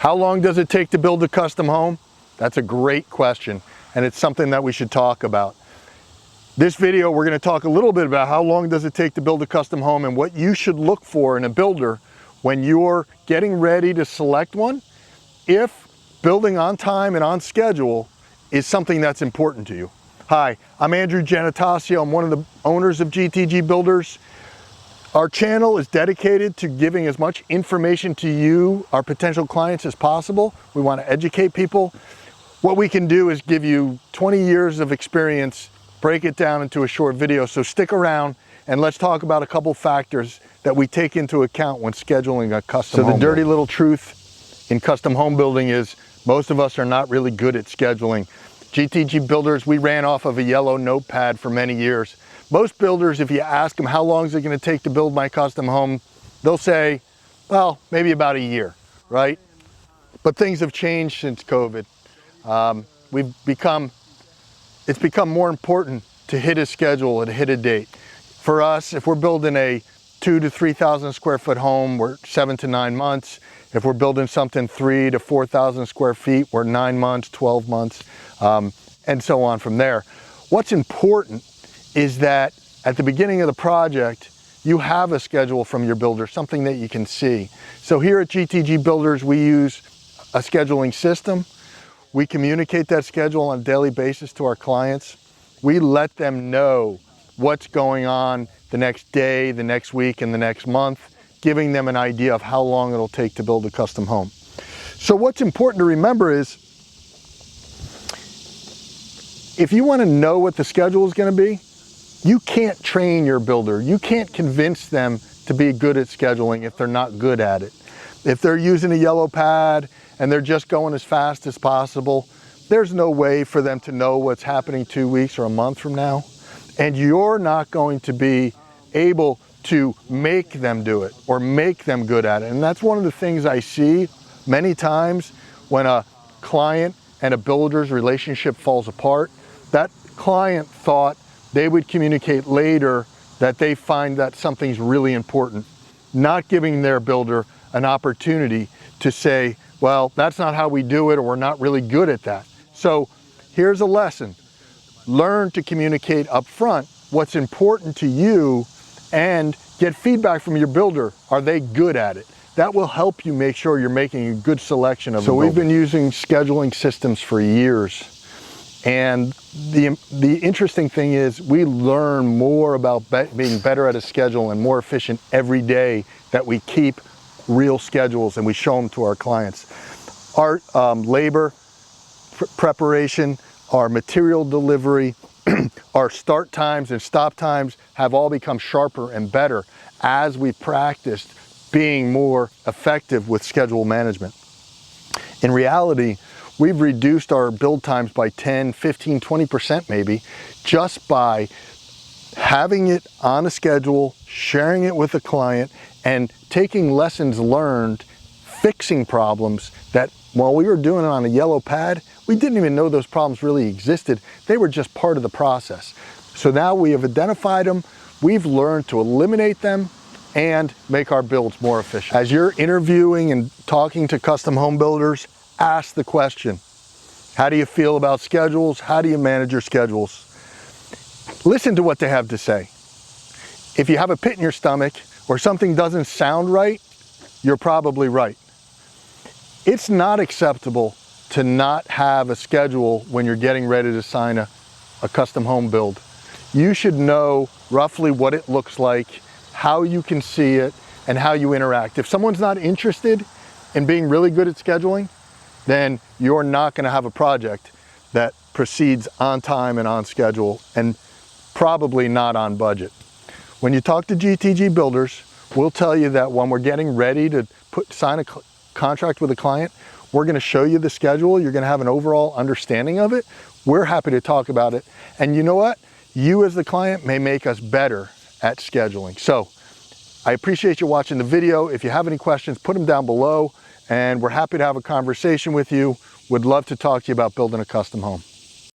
How long does it take to build a custom home? That's a great question, and it's something that we should talk about. This video, we're going to talk a little bit about how long does it take to build a custom home and what you should look for in a builder when you're getting ready to select one, if building on time and on schedule is something that's important to you. Hi, I'm Andrew Giannatasio. I'm one of the owners of GTG Builders. Our channel is dedicated to giving as much information to you, our potential clients, as possible. We want to educate people. What we can do is give you 20 years of experience, break it down into a short video. So stick around and let's talk about a couple factors that we take into account when scheduling a custom home. So the dirty little truth in custom home building is most of us are not really good at scheduling. GTG Builders, we ran off of a yellow notepad for many years. Most builders, if you ask them how long is it going to take to build my custom home, they'll say, well, maybe about a year, right? But things have changed since COVID. It's become more important to hit a schedule and hit a date. For us, if we're building a 2,000 to 3,000 square foot home, we're 7 to 9 months. If we're building something 3,000 to 4,000 square feet, we're 9 months, 12 months, and so on from there. What's important is that at the beginning of the project, you have a schedule from your builder, something that you can see. So here at GTG Builders, we use a scheduling system. We communicate that schedule on a daily basis to our clients. We let them know what's going on the next day, the next week, and the next month, giving them an idea of how long it'll take to build a custom home. So what's important to remember is, if you want to know what the schedule is going to be, you can't train your builder. You can't convince them to be good at scheduling if they're not good at it. If they're using a yellow pad and they're just going as fast as possible, there's no way for them to know what's happening 2 weeks or a month from now. And you're not going to be able to make them do it or make them good at it. And that's one of the things I see many times when a client and a builder's relationship falls apart. That client thought they would communicate later that they find that something's really important, not giving their builder an opportunity to say, well, that's not how we do it, or we're not really good at that. So here's a lesson. Learn to communicate up front what's important to you and get feedback from your builder. Are they good at it? That will help you make sure you're making a good selection of a builder. So we've been using scheduling systems for years. And the interesting thing is we learn more about being better at a schedule and more efficient every day that we keep real schedules and we show them to our clients. Our labor preparation, our material delivery, our start times and stop times have all become sharper and better as we've practiced being more effective with schedule management. In reality, we've reduced our build times by 10, 15, 20% maybe, just by having it on a schedule, sharing it with the client, and taking lessons learned, fixing problems that while we were doing it on a yellow pad, we didn't even know those problems really existed. They were just part of the process. So now we have identified them, we've learned to eliminate them and make our builds more efficient. As you're interviewing and talking to custom home builders, ask the question, how do you feel about schedules? How do you manage your schedules? Listen to what they have to say. If you have a pit in your stomach or something doesn't sound right, you're probably right. It's not acceptable to not have a schedule when you're getting ready to sign a custom home build. You should know roughly what it looks like, how you can see it, and how you interact. If someone's not interested in being really good at scheduling, then you're not going to have a project that proceeds on time and on schedule, and probably not on budget. When you talk to GTG Builders, we'll tell you that when we're getting ready to sign a contract with a client, we're going to show you the schedule. You're going to have an overall understanding of it. We're happy to talk about it. And you know what? You as the client may make us better at scheduling. So I appreciate you watching the video. If you have any questions, put them down below, and we're happy to have a conversation with you. Would love to talk to you about building a custom home.